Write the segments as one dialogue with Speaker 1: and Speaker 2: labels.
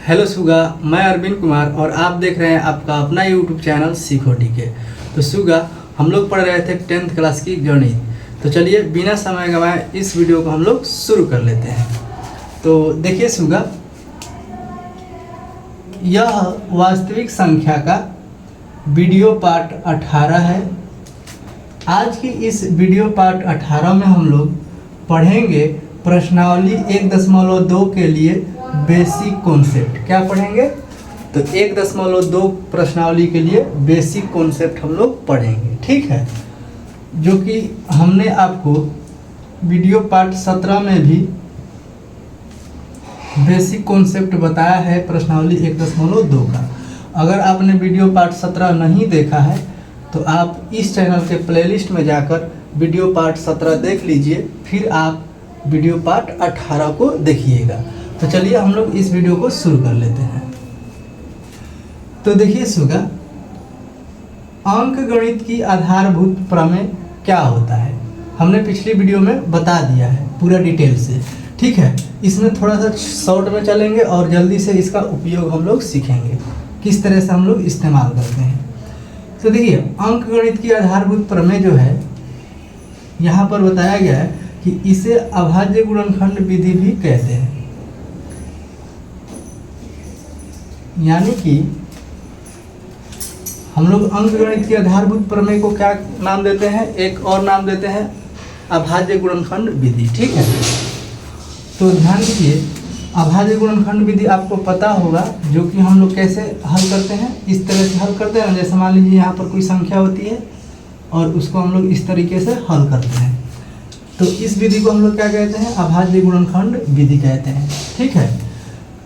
Speaker 1: Hello सुगा, मैं अरविंद कुमार और आप देख रहे हैं आपका अपना यूट्यूब चैनल सीखो टीके। तो सुगा, हम लोग पढ़ रहे थे 10th क्लास की गणित। तो चलिए बिना समय गंवाए इस वीडियो को हम लोग शुरू कर लेते हैं। तो देखिए सुगा, यह वास्तविक संख्या का वीडियो पार्ट 18 है। आज की इस वीडियो पार्ट 18 में हम लोग पढ़ेंगे प्रश्नावली 1.2 के लिए बेसिक कॉन्सेप्ट। क्या पढ़ेंगे? तो 1.2 प्रश्नावली के लिए बेसिक कॉन्सेप्ट हम लोग पढ़ेंगे, ठीक है। जो कि हमने आपको वीडियो पार्ट 17 में भी बेसिक कॉन्सेप्ट बताया है प्रश्नावली 1.2 का। अगर आपने वीडियो पार्ट 17 नहीं देखा है तो आप इस चैनल के प्लेलिस्ट में जाकर वीडियो पार्ट 17 देख लीजिए, फिर आप वीडियो पार्ट 18 को देखिएगा। तो चलिए हम लोग इस वीडियो को शुरू कर लेते हैं। तो देखिए सुगा, अंक गणित की आधारभूत प्रमेय क्या होता है हमने पिछली वीडियो में बता दिया है पूरा डिटेल से, ठीक है। इसमें थोड़ा सा शॉर्ट में चलेंगे और जल्दी से इसका उपयोग हम लोग सीखेंगे, किस तरह से हम लोग इस्तेमाल करते हैं। तो देखिए, अंक गणित की आधारभूत प्रमेय जो है यहाँ पर बताया गया है कि इसे अभाज्य गुणनखंड विधि भी कहते हैं। यानी कि हम लोग अंक गणित की आधारभूत प्रमेय को क्या नाम देते हैं? एक और नाम देते हैं अभाज्य गुणनखंड विधि, ठीक है। तो ध्यान दीजिए, अभाज्य गुणनखंड विधि आपको पता होगा, जो कि हम लोग कैसे हल करते हैं। इस तरह से हल करते हैं ना, जैसे मान लीजिए यहाँ पर कोई संख्या होती है और उसको हम लोग इस तरीके से हल करते हैं। तो इस विधि को हम लोग क्या कहते हैं? अभाज्य गुणनखंड विधि कहते हैं, ठीक है।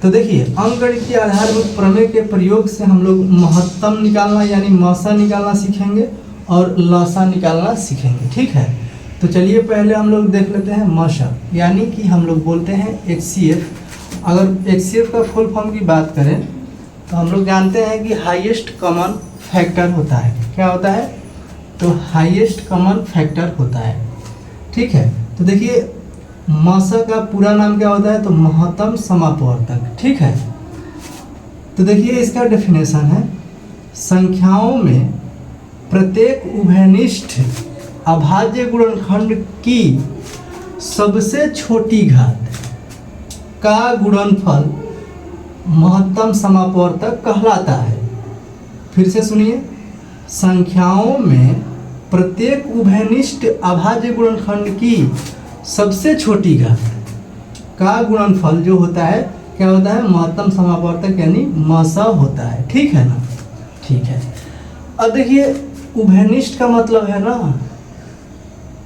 Speaker 1: तो देखिए, अंक गणित की आधारभूत प्रमेय के प्रयोग से हम लोग महत्तम निकालना यानी मसा निकालना सीखेंगे और लसा निकालना सीखेंगे, ठीक है। तो चलिए पहले हम लोग देख लेते हैं मसा, यानी कि हम लोग बोलते हैं HCF। अगर HCF का फुल फॉर्म की बात करें तो हम लोग जानते हैं कि हाईएस्ट कॉमन फैक्टर होता है। क्या होता है? तो हाईएस्ट कॉमन फैक्टर होता है, ठीक है। तो देखिए, मसा का पूरा नाम क्या होता है? तो महत्तम समापवर्तक, ठीक है। तो देखिए, इसका डेफिनेशन है, संख्याओं में प्रत्येक उभयनिष्ठ अभाज्य गुणनखंड की सबसे छोटी घात का गुणनफल महत्तम समापवर्तक कहलाता है। फिर से सुनिए, संख्याओं में प्रत्येक उभयनिष्ठ अभाज्य गुणनखंड की सबसे छोटी घात का गुणनफल जो होता है, क्या होता है? महत्तम समापवर्तक यानी मसा होता है, ठीक है ना। ठीक है, अब देखिए, उभयनिष्ठ का मतलब है ना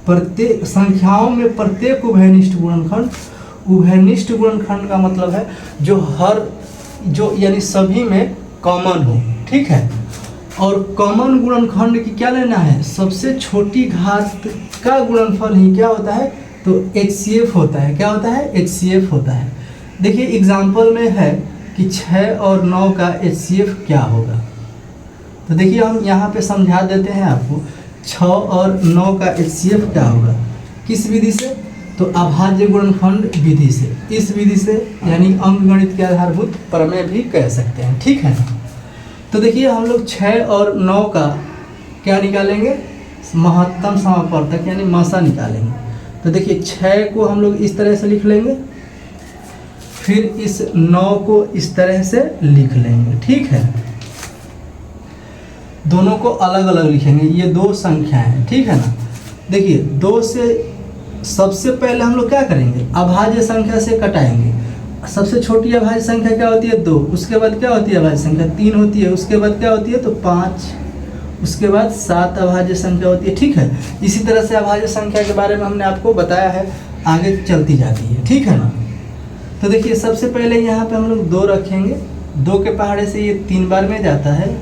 Speaker 1: प्रत्येक संख्याओं में प्रत्येक उभयनिष्ठ गुणनखंड। उभयनिष्ठ गुणनखंड का मतलब है जो यानी सभी में कॉमन हो, ठीक है। और कॉमन गुणनखंड की क्या लेना है? सबसे छोटी घात का गुणनफल ही क्या होता है? तो HCF होता है। क्या होता है? HCF होता है। देखिए, एग्जाम्पल में है कि 6 और 9 का HCF क्या होगा। तो देखिए, हम यहाँ पे समझा देते हैं आपको। 6 और 9 का HCF क्या होगा? किस विधि से? तो अभाज्य गुणनखंड विधि से। इस विधि से यानी अंक गणित के आधारभूत प्रमेय भी कह सकते हैं, ठीक है ना। तो देखिए, हम लोग 6 और 9 का क्या निकालेंगे? महत्तम समापवर्तक यानी मसा निकालेंगे। तो देखिए, 6 को हम लोग इस तरह से लिख लेंगे, फिर इस 9 को इस तरह से लिख लेंगे, ठीक है। दोनों को अलग अलग लिखेंगे, ये दो संख्याएं हैं, ठीक है ना। देखिए, 2 से सबसे पहले हम लोग क्या करेंगे? अभाज्य संख्या से कटाएंगे। सबसे छोटी अभाज्य संख्या क्या होती है? 2। उसके बाद क्या होती है? अभाज्य संख्या 3 होती है। उसके बाद क्या होती है? तो 5। उसके बाद 7 अभाज्य संख्या होती है, ठीक है। इसी तरह से अभाज्य संख्या के बारे में हमने आपको बताया है, आगे चलती जाती है, ठीक है ना। तो देखिए, सबसे पहले यहाँ पे हम लोग 2 रखेंगे। 2 के पहाड़े से ये 3 बार में जाता है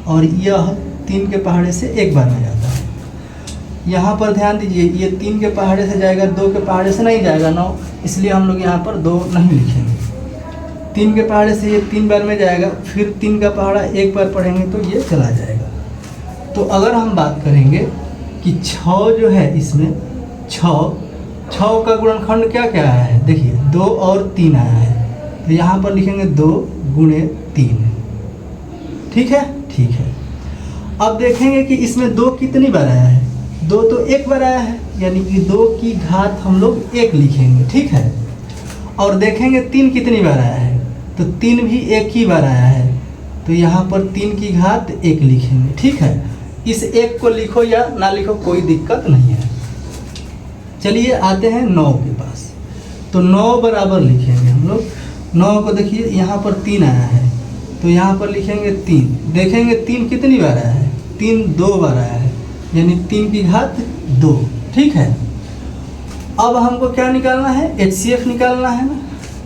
Speaker 1: और यह 3 के पहाड़े से 1 बार में जाता है। यहाँ पर ध्यान दीजिए, ये 3 के पहाड़े से जाएगा, 2 के पहाड़े से नहीं जाएगा 9, इसलिए हम लोग यहाँ पर 2 नहीं लिखेंगे। 3 के पहाड़े से ये 3 बार में जाएगा, फिर 3 का पहाड़ा 1 बार पढ़ेंगे तो ये चला जाएगा। तो अगर हम बात करेंगे कि 6 जो है, इसमें 6 का गुणनखंड क्या क्या आया है? देखिए, 2 और 3 आया है, तो यहाँ पर लिखेंगे 2 गुणे 3। ठीक है, ठीक है। अब देखेंगे कि इसमें 2 कितनी बार आया है। 2 तो एक बार आया है, यानी कि 2 की घात हम लोग 1 लिखेंगे। ठीक है, और देखेंगे 3 कितनी बार आया है, तो 3 भी एक ही बार आया है, तो यहाँ पर 3 की घात 1 लिखेंगे। ठीक है, इस 1 को लिखो या ना लिखो कोई दिक्कत नहीं है। चलिए आते हैं 9 के पास, तो 9 बराबर लिखेंगे हम लोग। 9 को देखिए यहाँ पर 3 आया है, तो यहाँ पर लिखेंगे 3। देखेंगे 3 कितनी बार आया है, 3 2 बार आया है, यानी 3 की घात 2। ठीक है, अब हमको क्या निकालना है, HCF निकालना है ना,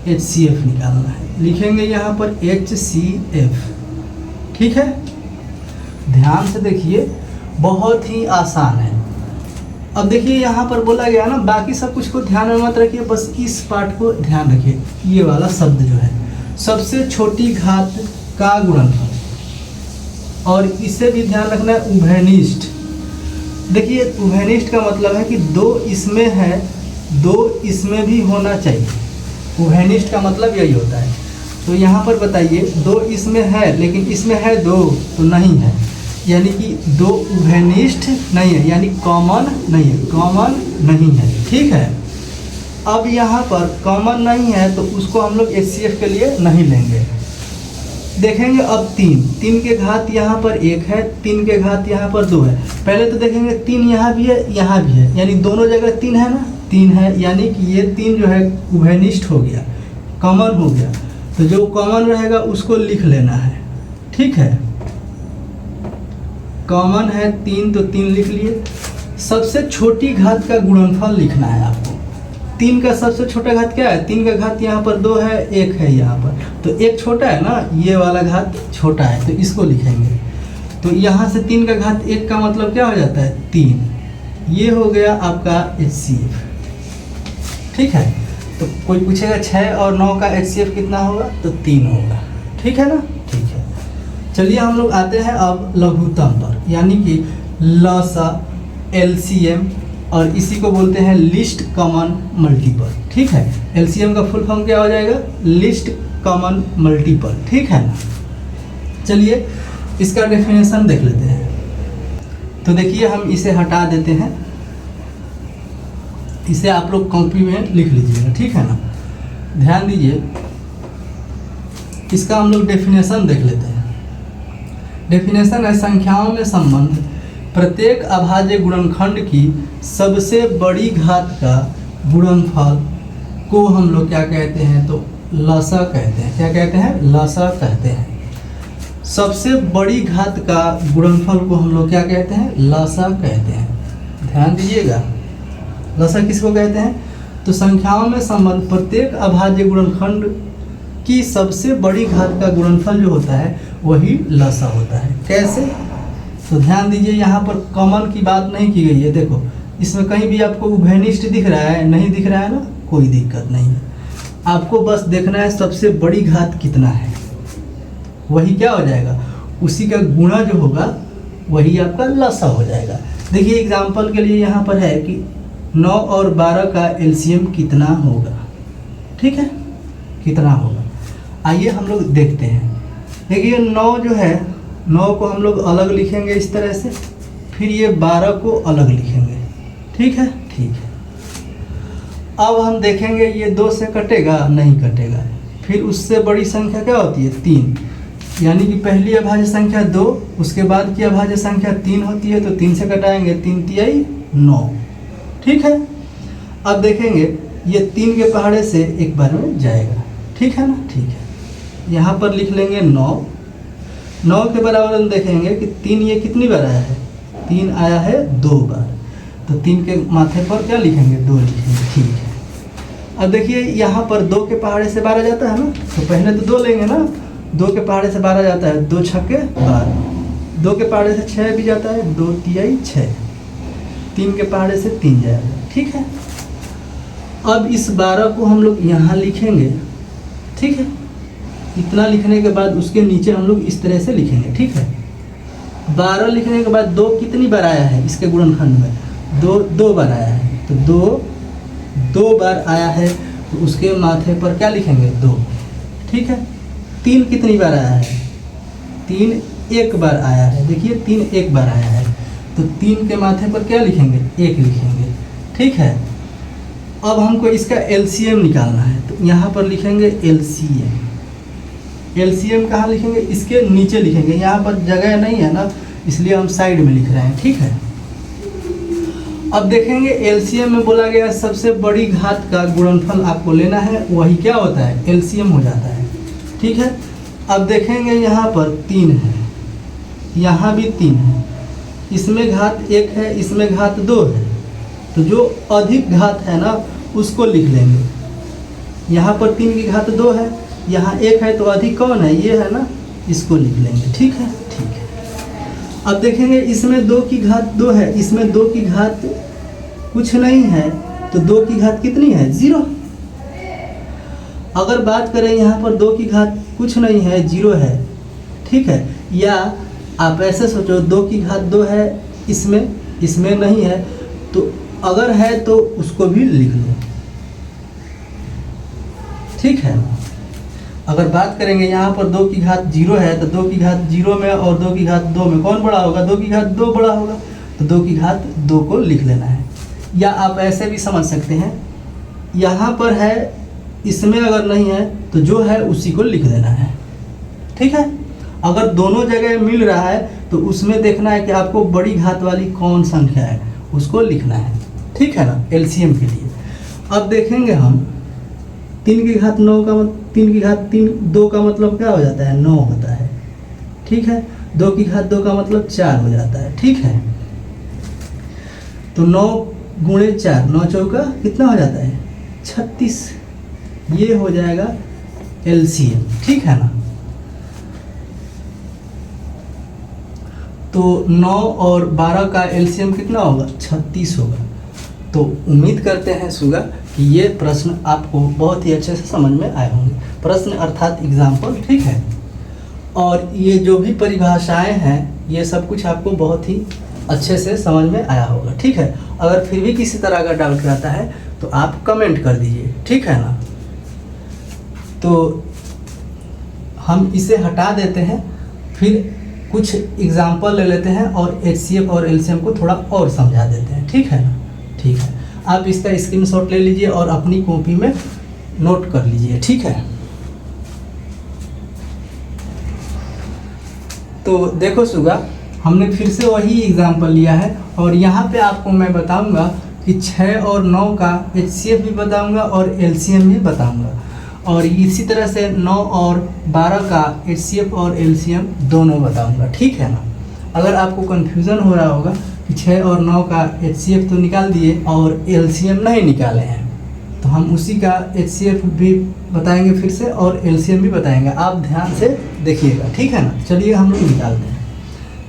Speaker 1: HCF निकालना है। लिखेंगे यहाँ पर HCF। ठीक है, ध्यान से देखिए, बहुत ही आसान है। अब देखिए यहाँ पर बोला गया ना, बाकी सब कुछ को ध्यान में मत रखिए, बस इस पार्ट को ध्यान रखिए। ये वाला शब्द जो है, सबसे छोटी घात का गुणनफल, और इसे भी ध्यान रखना है उभयनिष्ठ। देखिए उभयनिष्ठ का मतलब है कि 2 इसमें है, 2 इसमें भी होना चाहिए। उभयनिष्ठ का मतलब यही होता है। तो यहाँ पर बताइए 2 इसमें है, लेकिन इसमें है 2 तो नहीं है, यानी कि 2 उभयनिष्ठ नहीं है, यानी कॉमन नहीं है, कॉमन नहीं है। ठीक है, अब यहाँ पर कॉमन नहीं है तो उसको हम लोग HCF के लिए नहीं लेंगे। देखेंगे अब 3 के घात यहाँ पर 1 है, 3 के घात यहाँ पर 2 है। पहले तो देखेंगे 3 यहाँ भी है, यहाँ भी है, यानी दोनों जगह 3 है ना, 3 है, यानी कि ये 3 जो है उभयनिष्ठ हो गया, कॉमन हो गया। तो जो कॉमन रहेगा उसको लिख लेना है। ठीक है, कॉमन है 3 तो 3 लिख लिए। सबसे छोटी घात का गुणनफल लिखना है आपको। 3 का सबसे छोटा घात क्या है, 3 का घात यहाँ पर 2 है, 1 है यहाँ पर, तो 1 छोटा है ना, ये वाला घात छोटा है, तो इसको लिखेंगे। तो यहाँ से 3 का घात 1 का मतलब क्या हो जाता है, 3। ये हो गया आपका HCF। ठीक है, तो कोई पूछेगा 6 और 9 का HCF कितना होगा, तो 3 होगा। ठीक है ना, ठीक है। चलिए हम लोग आते हैं अब लघुत्तम पर, यानी कि लसा, LCM, और इसी को बोलते हैं लिस्ट कॉमन मल्टीपल। ठीक है, LCM का फुल फॉर्म क्या हो जाएगा, लिस्ट कॉमन मल्टीपल। ठीक है ना, चलिए इसका डेफिनेशन देख लेते हैं। तो देखिए हम इसे हटा देते हैं, इसे आप लोग कॉपी में लिख लीजिएगा। ठीक है ना, ध्यान दीजिए, इसका हम लोग डेफिनेशन देख लेते हैं। डेफिनेशन है संख्याओं में संबंध प्रत्येक अभाज्य गुणनखंड की सबसे बड़ी घात का गुणनफल को हम लोग क्या कहते हैं, तो लसा कहते हैं। क्या कहते हैं, लसा कहते हैं। सबसे बड़ी घात का गुणनफल को हम लोग क्या कहते हैं, लसा कहते हैं। ध्यान दीजिएगा, लसा किसको कहते हैं, तो संख्याओं में संबंध प्रत्येक अभाज्य गुणनखंड की सबसे बड़ी घात का गुणनफल जो होता है वही लसा होता है। कैसे, तो ध्यान दीजिए, यहाँ पर कॉमन की बात नहीं की गई है। देखो इसमें कहीं भी आपको उभयनिष्ठ दिख रहा है, नहीं दिख रहा है ना, कोई दिक्कत नहीं है। आपको बस देखना है सबसे बड़ी घात कितना है, वही क्या हो जाएगा, उसी का गुणा जो होगा वही आपका लसा हो जाएगा। देखिए एग्जाम्पल के लिए यहाँ पर है कि 9 और 12 का LCM कितना होगा। ठीक है, कितना होगा, आइए हम लोग देखते हैं। देखिए 9 जो है, 9 को हम लोग अलग लिखेंगे इस तरह से, फिर ये 12 को अलग लिखेंगे। ठीक है, ठीक है। अब हम देखेंगे ये 2 से कटेगा, नहीं कटेगा। फिर उससे बड़ी संख्या क्या होती है, 3, यानी कि पहली अभाज्य संख्या 2, उसके बाद की अभाज्य संख्या 3 होती है, तो 3 से कटाएंगे, 3 तिहाई 9। ठीक है, अब देखेंगे ये 3 के पहाड़े से एक बार में जाएगा। ठीक है ना, ठीक है। यहाँ पर लिख लेंगे 9। 9 के बराबर हम देखेंगे कि 3 ये कितनी बार आया है, 3 आया है 2 बार, तो 3 के माथे पर क्या लिखेंगे, 2 लिखेंगे। ठीक है, अब देखिए यहाँ पर 2 के पहाड़े से 12 जाता है ना, तो पहले तो 2 लेंगे ना, 2 के पहाड़े से 12 जाता है, 2 छक्के 12, 2 के पहाड़े से 6 भी जाता है, 2 तिहाई 6, 3 के पहाड़े से 3 जाएगा। ठीक है, अब इस 12 को हम लोग यहाँ लिखेंगे। ठीक है, इतना लिखने के बाद उसके नीचे हम लोग इस तरह से लिखेंगे। ठीक है, 12 लिखने के बाद 2 कितनी बार आया है इसके गुणनखंड में, 2 बार आया है, तो 2 बार आया है, तो उसके माथे पर क्या लिखेंगे, 2। ठीक है। 3 कितनी बार आया है? 3 एक बार आया है, देखिए 3 एक बार आया है, तो 3 के माथे पर क्या लिखेंगे? 1 लिखेंगे, ठीक है। अब हमको इसका एलसीएम निकालना है, तो यहाँ पर लिखेंगे एलसीएम। एलसीएम कहाँ लिखेंगे? इसके नीचे लिखेंगे, यहाँ पर जगह नहीं है ना, इसलिए हम साइड में लिख रहे हैं, ठीक है। अब देखेंगे एलसीएम में बोला गया सबसे बड़ी घात का गुणनफल आपको लेना है, वही क्या होता है? एलसीएम हो जाता है, ठीक है। अब देखेंगे यहाँ पर 3 है, यहाँ भी 3 है, इसमें घात 1 है, इसमें घात 2 है, तो जो अधिक घात है ना उसको लिख लेंगे। यहाँ पर 3 की घात 2 है, यहाँ 1 है, तो अधिक कौन है? ये है ना, इसको लिख लेंगे, ठीक है, ठीक है। अब देखेंगे इसमें 2 की घात 2 है, इसमें 2 की घात कुछ नहीं है, तो 2 की घात कितनी है? 0। अगर बात करें यहाँ पर 2 की घात कुछ नहीं है, 0 है, ठीक है। या आप ऐसे सोचो 2 की घात 2 है, इसमें नहीं है, तो अगर है तो उसको भी लिख लो, ठीक है। अगर बात करेंगे यहाँ पर 2 की घात 0 है, तो 2 की घात 0 में और 2 की घात 2 में कौन बड़ा होगा? 2 की घात 2 बड़ा होगा, तो 2 की घात 2 को लिख लेना है। या आप ऐसे भी समझ सकते हैं, यहाँ पर है, इसमें अगर नहीं है तो जो है उसी को लिख देना है, ठीक है। अगर दोनों जगह मिल रहा है तो उसमें देखना है कि आपको बड़ी घात वाली कौन संख्या है, उसको लिखना है, ठीक है ना, एलसीएम के लिए। अब देखेंगे हम 3 की घात 9 का 3 की घात 2 का मतलब क्या हो जाता है? 9 होता है, ठीक है। 2 की घात 2 का मतलब 4 हो जाता है, ठीक है। तो 9 गुणे 4, 9 चौका कितना हो जाता है? 36। ये हो जाएगा एलसीएम, ठीक है ना। तो 9 और 12 का एलसीएम कितना होगा? 36 होगा। तो उम्मीद करते हैं सुगा कि ये प्रश्न आपको बहुत ही अच्छे से समझ में आए होंगे। प्रश्न अर्थात एग्जाम्पल, ठीक है। और ये जो भी परिभाषाएं हैं ये सब कुछ आपको बहुत ही अच्छे से समझ में आया होगा, ठीक है। अगर फिर भी किसी तरह का डाउट रहता है तो आप कमेंट कर दीजिए, ठीक है ना। तो हम इसे हटा देते हैं, फिर कुछ एग्जाम्पल ले लेते हैं और एचसीएफ और एलसीएम को थोड़ा और समझा देते हैं, ठीक है ना, ठीक है। आप इसका स्क्रीनशॉट ले लीजिए और अपनी कॉपी में नोट कर लीजिए, ठीक है। तो देखो सुगा, हमने फिर से वही एग्जाम्पल लिया है और यहाँ पे आपको मैं बताऊंगा कि 6 और 9 का एचसीएफ भी बताऊंगा और एलसीएम भी बताऊंगा, और इसी तरह से 9 और 12 का एचसीएफ और एलसीएम दोनों बताऊंगा, ठीक है ना। अगर आपको कन्फ्यूज़न हो रहा होगा कि 6 और 9 का एचसीएफ तो निकाल दिए और एलसीएम नहीं निकाले हैं, तो हम उसी का एचसीएफ भी बताएंगे फिर से और एलसीएम भी बताएंगे, आप ध्यान से देखिएगा, ठीक है ना। चलिए हम लोग निकालते हैं।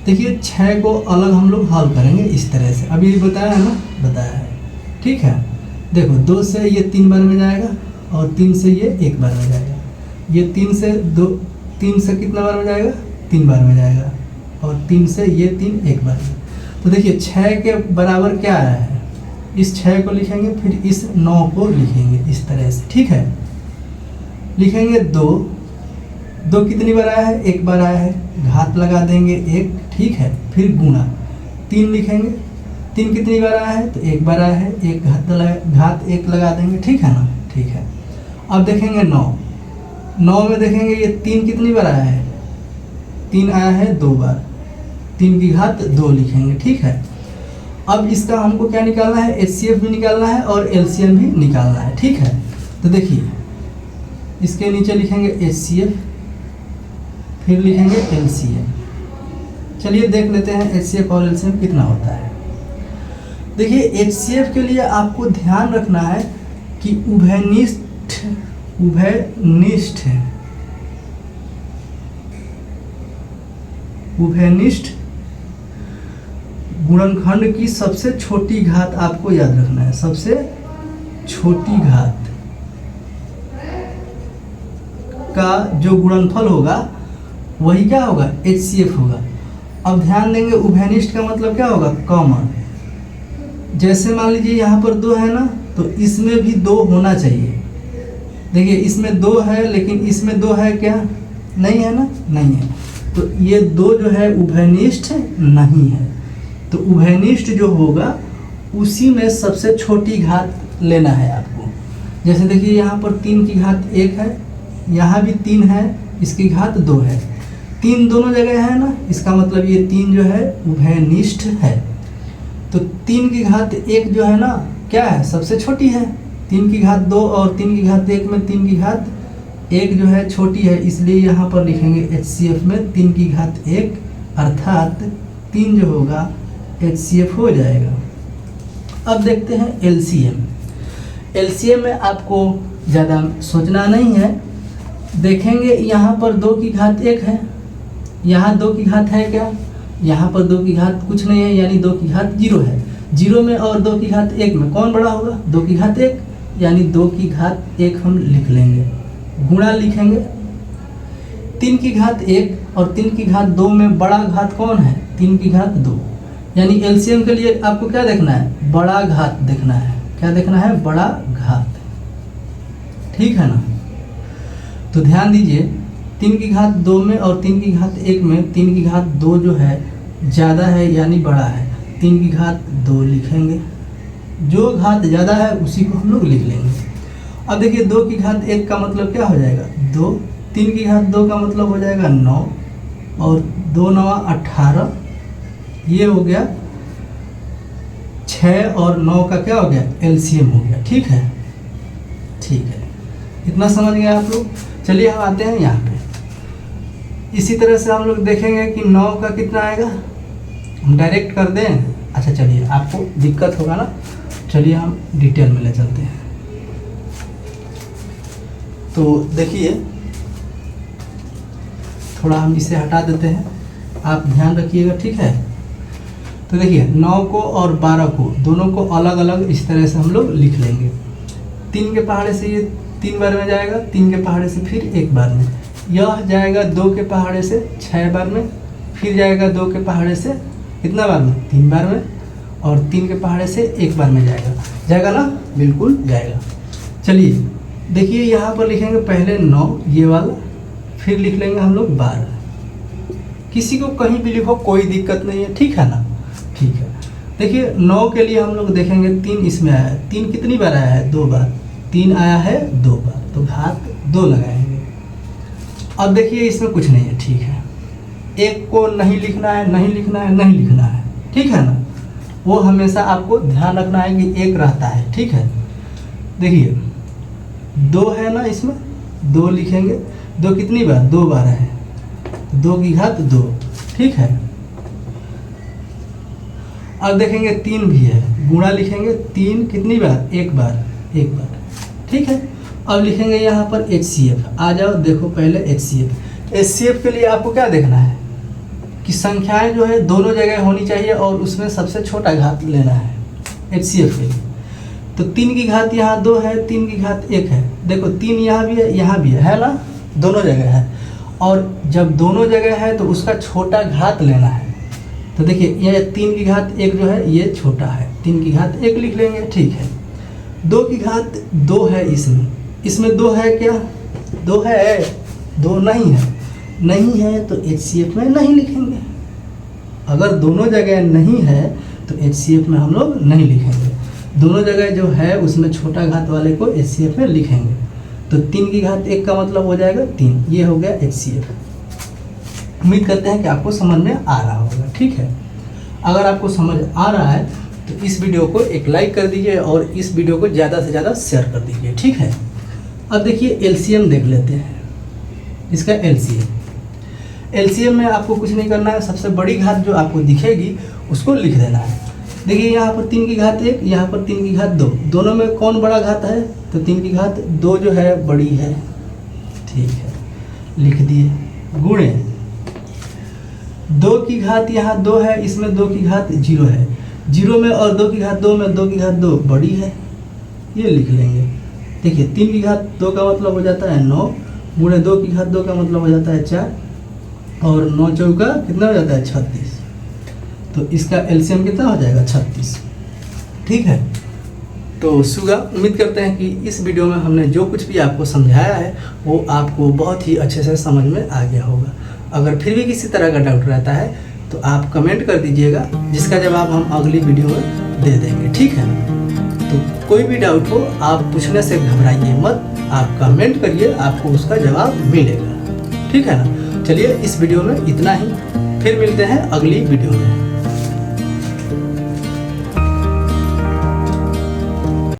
Speaker 1: देखिए 6 को अलग हम लोग हल करेंगे इस तरह से, अभी बताया है ना, बताया है, ठीक है। देखो 2 से ये 3 बार में जाएगा और 3 से ये 1 बार में जाएगा, ये 3 से कितना बार में जाएगा? 3 बार में जाएगा, और 3 से ये 3 1 बार में। तो देखिए 6 के बराबर क्या आया है, इस 6 को लिखेंगे, फिर इस 9 को लिखेंगे इस तरह से, ठीक है। लिखेंगे 2 कितनी बार आया है? 1 बार आया है, घात लगा देंगे 1, ठीक है। फिर गुणा 3 लिखेंगे, 3 कितनी बार आया है? तो 1 बार आया है, 1 घात 1 लगा देंगे, ठीक है ना, ठीक है। अब देखेंगे 9 में देखेंगे ये 3 कितनी बार आया है? 3 आया है 2 बार, 3 की घात 2 लिखेंगे, ठीक है। अब इसका हमको क्या निकालना है? एचसीएफ भी निकालना है और एलसीएम भी निकालना है, ठीक है। तो देखिए इसके नीचे लिखेंगे एचसीएफ, फिर लिखेंगे एलसीएम। चलिए देख लेते हैं एचसीएफ और एलसीएम कितना होता है। देखिए एचसीएफ के लिए आपको ध्यान रखना है कि उभयनिष्ठ गुणनखंड की सबसे छोटी घात आपको याद रखना है। सबसे छोटी घात का जो गुणनफल होगा वही क्या होगा? एचसीएफ होगा। अब ध्यान देंगे उभयनिष्ठ का मतलब क्या होगा? कॉमन। जैसे मान लीजिए यहाँ पर 2 है ना, तो इसमें भी 2 होना चाहिए, देखिए इसमें 2 है, लेकिन इसमें 2 है क्या? नहीं है ना, नहीं है। तो ये 2 जो है उभयनिष्ठ नहीं है। तो उभयनिष्ठ जो होगा उसी में सबसे छोटी घात लेना है आपको। जैसे देखिए यहाँ पर 3 की घात 1 है, यहाँ भी 3 है, इसकी घात 2 है। 3 दोनों जगह है ना, इसका मतलब ये 3 जो है उभयनिष्ठ है। तो 3 की घात 1 जो है ना क्या है? सबसे छोटी है। 3 की घात 2 और 3 की घात 1 में 3 की घात 1 जो है छोटी है, इसलिए यहाँ पर लिखेंगे HCF में 3 की घात 1, अर्थात 3 जो होगा HCF हो जाएगा। अब देखते हैं LCM। LCM में आपको ज़्यादा सोचना नहीं है। देखेंगे यहाँ पर 2 की घात 1 है, यहाँ 2 की घात है क्या? यहाँ पर 2 की घात कुछ नहीं है, यानी 2 की घात 0 है। 0 में और 2 की घात 1 में कौन बड़ा होगा? 2 की घात 1, यानी 2 की घात 1 हम लिख लेंगे, गुणा लिखेंगे। 3 की घात 1 और 3 की घात 2 में बड़ा घात कौन है? 3 की घात 2, यानी LCM के लिए आपको क्या देखना है? बड़ा घात देखना है। क्या देखना है? बड़ा घात, ठीक है ना। तो ध्यान दीजिए 3 की घात 2 में और 3 की घात 1 में 3 की घात 2 जो है ज़्यादा है, यानी बड़ा है। 3 की घात 2 लिखेंगे, जो घात ज़्यादा है उसी को हम लोग लिख लेंगे। अब देखिए 2 की घात 1 का मतलब क्या हो जाएगा? 2। 3 की घात 2 का मतलब हो जाएगा 9, और 2 9 18, ये हो गया 6, और 9 का क्या हो गया? LCM हो गया, ठीक है। ठीक है, इतना समझ गए आप लोग। चलिए हम आते हैं यहाँ पे। इसी तरह से हम लोग देखेंगे कि 9 का कितना आएगा। हम डायरेक्ट कर दें? अच्छा चलिए, आपको दिक्कत होगा ना, चलिए हम डिटेल में ले चलते हैं। तो देखिए थोड़ा हम इसे हटा देते हैं, आप ध्यान रखिएगा, ठीक है। तो देखिए 9 को और 12 को दोनों को अलग अलग इस तरह से हम लोग लिख लेंगे। 3 के पहाड़े से ये 3 बार में जाएगा, 3 के पहाड़े से फिर 1 बार में, यह जाएगा 2 के पहाड़े से 6 बार में, फिर जाएगा 2 के पहाड़े से कितना बार में? 3 बार में, और 3 के पहाड़े से 1 बार में जाएगा ना, बिल्कुल जाएगा। चलिए देखिए यहाँ पर लिखेंगे पहले 9 ये वाला, फिर लिख लेंगे हम लोग 12। किसी को कहीं भी लिखो कोई दिक्कत नहीं है, ठीक है ना, ठीक है। देखिए 9 के लिए हम लोग देखेंगे 3 इसमें आया है। 3 कितनी बार आया है? 2 बार। 3 आया है 2 बार, तो घात 2 लगाएंगे। अब देखिए इसमें कुछ नहीं है, ठीक है। 1 को नहीं लिखना है, नहीं लिखना है, नहीं लिखना है, ठीक है ना। वो हमेशा आपको ध्यान रखना है कि 1 रहता है, ठीक है। देखिए 2 है ना, इसमें 2 लिखेंगे। 2 कितनी बार? 2 बार है, 2 की घात 2, ठीक है। अब देखेंगे 3 भी है, गुणा लिखेंगे। 3 कितनी बार? 1 बार, 1 बार, ठीक है। अब लिखेंगे यहाँ पर HCF। आ जाओ देखो पहले HCF। HCF के लिए आपको क्या देखना है कि संख्याएं जो है दोनों जगह होनी चाहिए और उसमें सबसे छोटा घात लेना है HCF के लिए। तो 3 की घात यहाँ 2 है, 3 की घात 1 है। देखो 3 यहाँ भी है ना, दोनों जगह है। और जब दोनों जगह है तो उसका छोटा घात लेना है। तो देखिए यह 3 की घात 1 जो है ये छोटा है, 3 की घात 1 लिख लेंगे, ठीक है। 2 की घात 2 है, इसमें 2 है क्या? 2 है, 2 नहीं है, नहीं है तो HCF में नहीं लिखेंगे। अगर दोनों जगह नहीं है तो HCF में हम लोग नहीं लिखेंगे। दोनों जगह जो है उसमें छोटा घात वाले को HCF में लिखेंगे। तो 3 की घात 1 का मतलब हो जाएगा 3, ये हो गया HCF। उम्मीद करते हैं कि आपको समझ में आ रहा होगा, ठीक है। अगर आपको समझ आ रहा है तो इस वीडियो को एक लाइक कर दीजिए और इस वीडियो को ज़्यादा से ज़्यादा शेयर कर दीजिए, ठीक है। अब देखिए LCM देख लेते हैं, इसका LCM में आपको कुछ नहीं करना है। सबसे बड़ी घात जो आपको दिखेगी उसको लिख देना है। देखिए यहाँ पर 3 की घात 1, यहाँ पर 3 की घात 2, दोनों में कौन बड़ा घात है? तो 3 की घात 2 जो है बड़ी है, ठीक है, लिख दिए। गुणे 2 की घात यहाँ 2 है, इसमें 2 की घात 0 है। 0 में और 2 की घात 2 में 2 की घात 2 बड़ी है, ये लिख लेंगे। देखिए 3 की घात 2 का मतलब हो जाता है 9, गुणे 2 की घात 2 का मतलब हो जाता है 4, और 9 चौका कितना हो जाता है? 36। तो इसका LCM कितना हो जाएगा? 36, ठीक है। तो सुगा, उम्मीद करते हैं कि इस वीडियो में हमने जो कुछ भी आपको समझाया है वो आपको बहुत ही अच्छे से समझ में आ गया होगा। अगर फिर भी किसी तरह का डाउट रहता है तो आप कमेंट कर दीजिएगा, जिसका जवाब हम अगली वीडियो में दे देंगे, ठीक है ना। तो कोई भी डाउट हो आप पूछने से घबराइए मत, आप कमेंट करिए, आपको उसका जवाब मिलेगा, ठीक है ना। चलिए इस वीडियो में इतना ही, फिर मिलते हैं अगली वीडियो में।